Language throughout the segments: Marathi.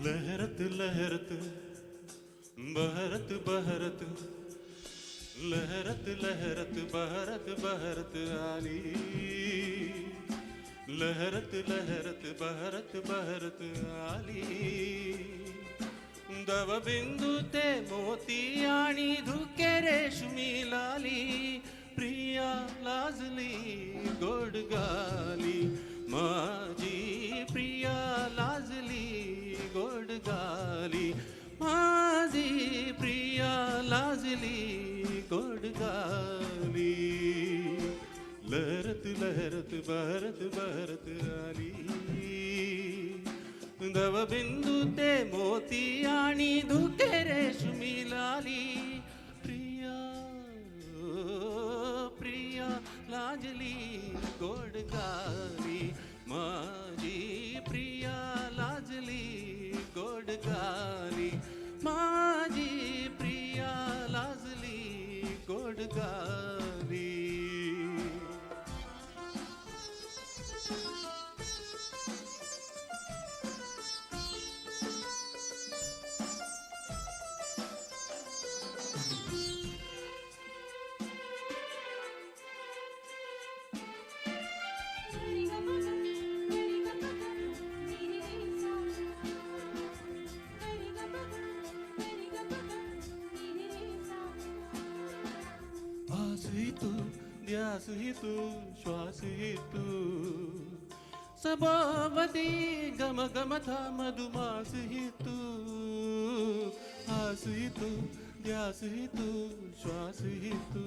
लहरत लहरत बहरत बहरत लहरत लहरत बहरत बहरत आली लहरत लहरत बहरत बहरत आली दव बिंदू ते मोती आणि धुके रेशमी लाली प्रिया लाजली गोड गाली माझी प्रिया लाजली गोड गाली माझी प्रिया लाजली गोड गाली लहरत लहरत बहरत बहरत आली दव बिंदू ते मोती आणि धुके रेशमी लाली प्रिया प्रिया लाजली गोड गाली माझी प्रिया लाजली गोड गाली माझी प्रिया लाजली गोड गाली ही तू ध्यास ही तू श्वास ही तू सभावती गम गम था मधुमास ही तू आस ही तू ध्यास ही तू श्वास ही तू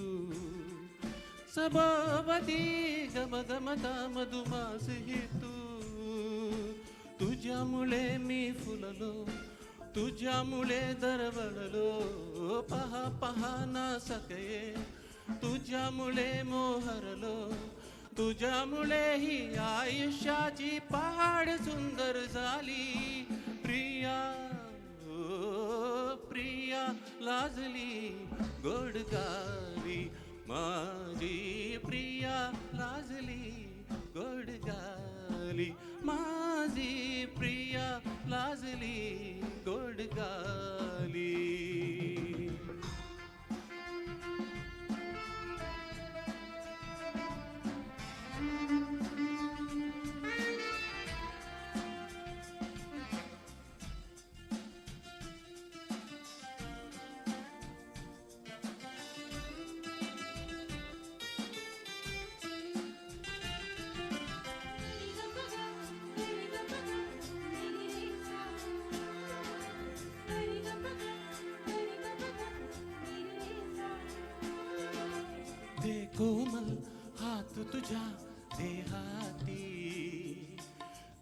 सभावती गम गम था मधुमास ही तू तुझ्यामुळे मी फुललो तुझ्यामुळे दरवळलो पहा पहा ना सके तुझ्यामुळे मोहरलो तुझ्यामुळे ही आयुष्याची पहाड सुंदर झाली प्रिया प्रिया लाजली गोड गाली माझी प्रिया लाजली गोड गाली माझी प्रिया लाजली गोड गाली दे कोमल हात तुझ्या देहाती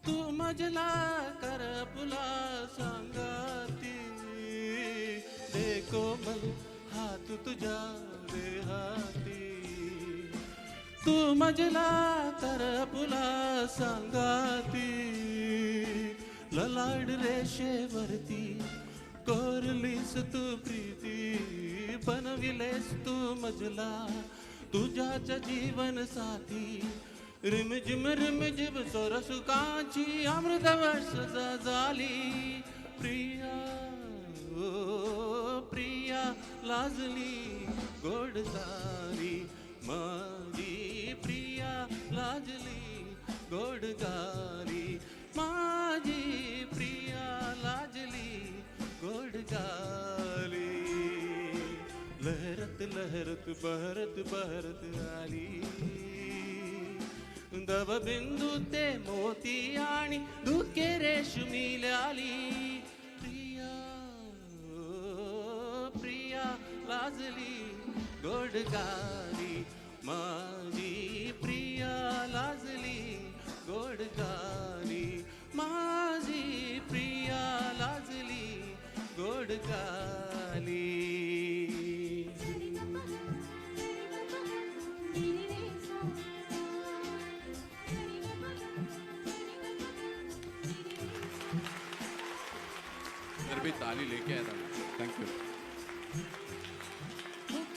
तू मजला कर पुला सांगाती दे कोमल हात तुझ्या देहाती तू मजला कर पुला सांगाती ललाड रेषेवरती कोरलीस तू प्रीती बनविलेस तू मजला तुझ्याच जीवन साथी रिमझिम रिमझिम सोरसुकाची अमृतवर्ष झाली प्रिया प्रिया लाजली गोड गाली माझी प्रिया लाजली गोड गाली माझी प्रिया लाजली गोड गाली लहरत लहरत बहरत बहरत आली दव बिंदू ते मोती आणि धुके रेशमी लाली प्रिया प्रिया लाजली गोड गाली माझी प्रिया लाजली गोड गाली माझी प्रिया लाजली गोड गाली भी ताली लेके आया था। Thank you.